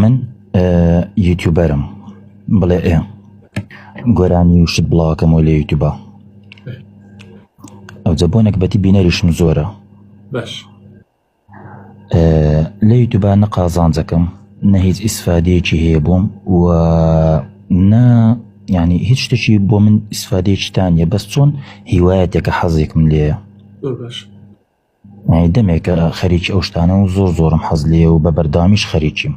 من یوتیوبەرم بڵێ گۆرانی وشت بڵاوەکەمەوە لە یوتیوبە ئەو جەبۆنێک بەتی بینەریشم زۆرە باش لە یوتیوبە نە قازانجەکەم نە هیچ ئیسفادەیەکی هەیە بۆم و نە یعنی هیچ شتێکی بۆ من ئیسفادەیەکیتان نیە بەس چۆن هیوایەتێکە حەزێکم لێیە باش دەمێکە خەریکی ئەو شتانە و زۆرم حەز لێ و بە بەردامیش خەریکیم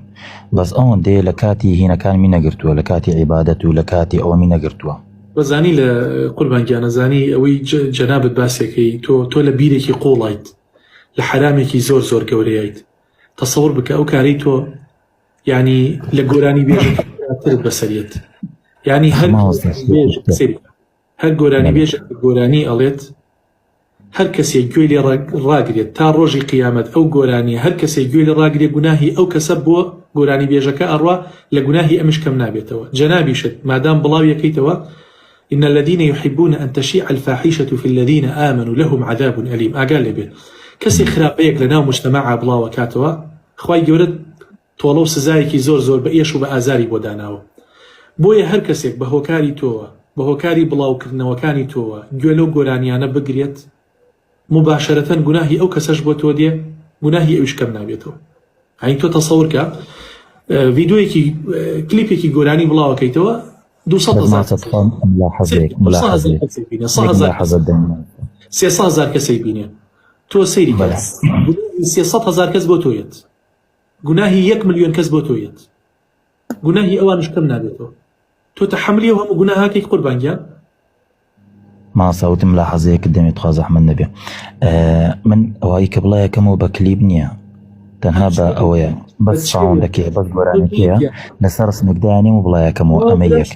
بەس ئەوەندەیە لە کاتی هینەکانمی نەگرتووە لە کاتی عیبادەت و لە کاتی ئەوەمی نەگرتووە بەزانی لە قوربانگیانە زانی ئەوەی جەنابەت باسێکەی تۆ لە بیرێکی قۆڵیت لە حرامێکی زۆر گەورەیەیت تەسەوڕ بکە ئەو کارەی تۆ یعنی لە گۆرانی بێژترت بەسەریت یعنی هەر گۆرانی بێژ گۆرانی ئەڵێت هەر کەسێک گوێی لێ ڕاگرێت تا ڕۆژی قیامەت ئەو گۆرانی هەر کەسێک گوێی لێ ڕاگرێت گوناهی ئەو کەسە بۆ گۆرانی بێژەکە ئەڕوا لە گوناهی ئەمش کەم نابێتەوە جەنابیشت مادام بڵاو یەکەیتەوە إن الذين يحبون أن تشيع الفاحشة في الذين آمنوا لهم عذاب أليم ئاگال لێبێ کەسی خراپەیەک لەناو مجتەماعا بڵاوە کاتەوە خوای گەورە تۆڵە و سزایەکی زۆر بە ئێش و بە ئازاری بۆ داناوە بۆیە هەر کەسێک بە هۆکاری تۆوە بە هۆکاری بڵاوکردنەوەکانی تۆوە گوێ لەو گۆرانیانە بگرێت مباشرەتەن گوناهی ئەو کەسەش بۆ تۆ دێ گوناهی ئەوش کەم نابێتەوە هەین تۆ تەسەوڕکە ڤیدیۆیەکی کلیپێکی گۆرانی بڵاوەکەیتەوە 300,000 کەسەی بینێ تۆ سەیری کە 300,000 کەس بۆ تۆیت گوناهی 1 ملیۆن کەس بۆ تۆیت گوناهی ئەوانش کەم نابێتەوە تۆ تەحملی و هەموو گوناهاکەی قوربانگیان ماساوتم لە حەزەیەکت دەمێت خوا زەحمەت نەبێ من ئەوایی کە بڵایەکەمەوە بە کلیب نییە تەنها بە ئەوەیە بەس ساوندەکەیە بەس گۆرانێکەیە لەسەر سنگدانیم و بڵایەکەمەوە ئەمە یەک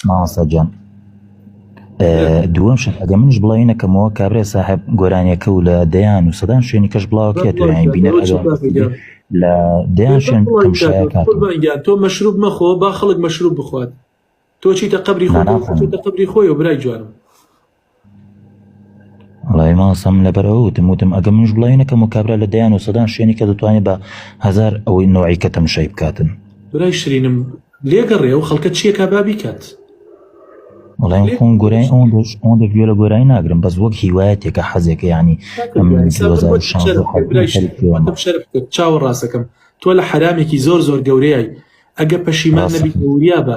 ماسەجان دووەم شت ئەگە منش بڵاوینەکەمەوە کابرێ ساحب گۆرانیەکە و لە دەیان و سەدان شوێنی کەش بڵاوکێت یانی بینەر لە دەیان شوێن کەمشایەکات تۆ مەشروب مەخۆ با خەڵک مەشروب بخوات تۆ چیتە قبری قبری خۆی و برای جوانم وڵای ماسەم لەبەرەوە وتم ئەگە منش بڵاوینەکەم و کابرا لە دەیان و سەدان شوێنی کە دەتوانێت بە 1000 ئەوەی نوعی کە تەمشای بکاتن برای شرینم لێگەڕێ و خەڵکە چیەکە بابی کات وڵای خۆم گۆرای ئەوەندە گوێ لە گۆرایی ناگرم بەس وەک هیوایەتێکە حەزێکە ینی چاوە ڕاستەکەم تۆ لە حرامێکی زۆر گەورەیە ئەگە پەشیمان نەبی گەوریا بە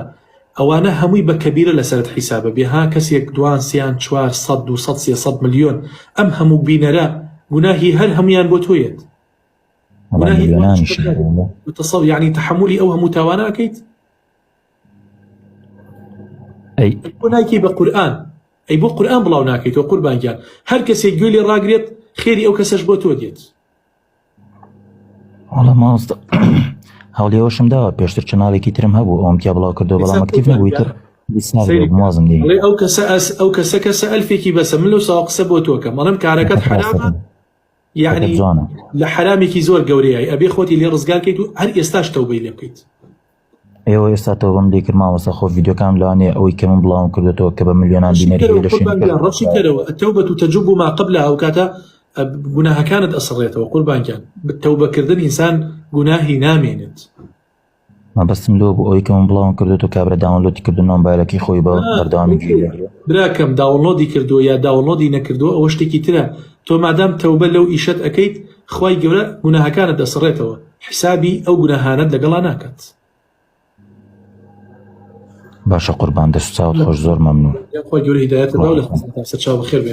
ئەوانە هەمووی بە کەبیرە لەسەرت حیسابە بێها کەسێک دوان سیان 400 200 300 ملیۆن ئەم هەموو بینەرە گوناهی هەر هەمویان بۆ تۆیت تصور یعنی تحملی ئەو هەموو تاوانەکەیت بۆ نایکی بە قورئان ئەی بۆ قورئان بڵاو ناکەیتەوە قوربانگیان هەر کەسێک گوێ لێ ڕاگرێت خێری ئەو کەسەش بۆ تۆ دێت وەڵا ماستە هەوڵێوەشم داوە پێشتر چناڵێکی ترم هەبوو ئەوم تیا بڵاو کردەوە بەڵام ئەکتیڤ نەبوویتر موازم دی ئەو کەسە ئەلفێکی بەسە من لەو ساوە قسە بۆ تۆکەم مەڵم کارەکەت حرامە یعنی لە حرامێکی زۆر گەورەیە ئەبێ خۆتی لێ ڕزگارکەیت و هەر ئێستاش تەوبەی لێ بکەیت ئێوە ئێستا تەوبەم لێ کرد ماوەسە خۆ ڤیدیۆکان لەوانەیە ئەوەی کە من بڵاوم کردێتەوە کە بە ملیۆنان بینەری ڕەشی کەرەوە التەوبەة تەجوب ما قبلها ئەو کاتە گوناهەکانت ئەسڕێتەوە قوربانگیان تەوبەکردن ئینسان گوناهی نامێنێت بەستم لۆ بۆ ئەوەی کە من بڵاوم کردێتەوە کابرا داونلۆدی کردنەوە مۆبایلەکەی خۆی بە بەردەوامی براکەم داونلۆدی کردووە یا داونلۆدی نەکردووە ئەوە شتێکی ترە تۆ مادام تەوبە لەو ئیشەت ئەەکەیت خوای گەورە گوناهەکانت دەسڕێتەوە حسابی ئەو گوناهانت لەگەڵا ناکات باشە قوربان دەست چاوت خۆش زۆر مەمنون خۆی گەورە هیدایەت بەخێر بێ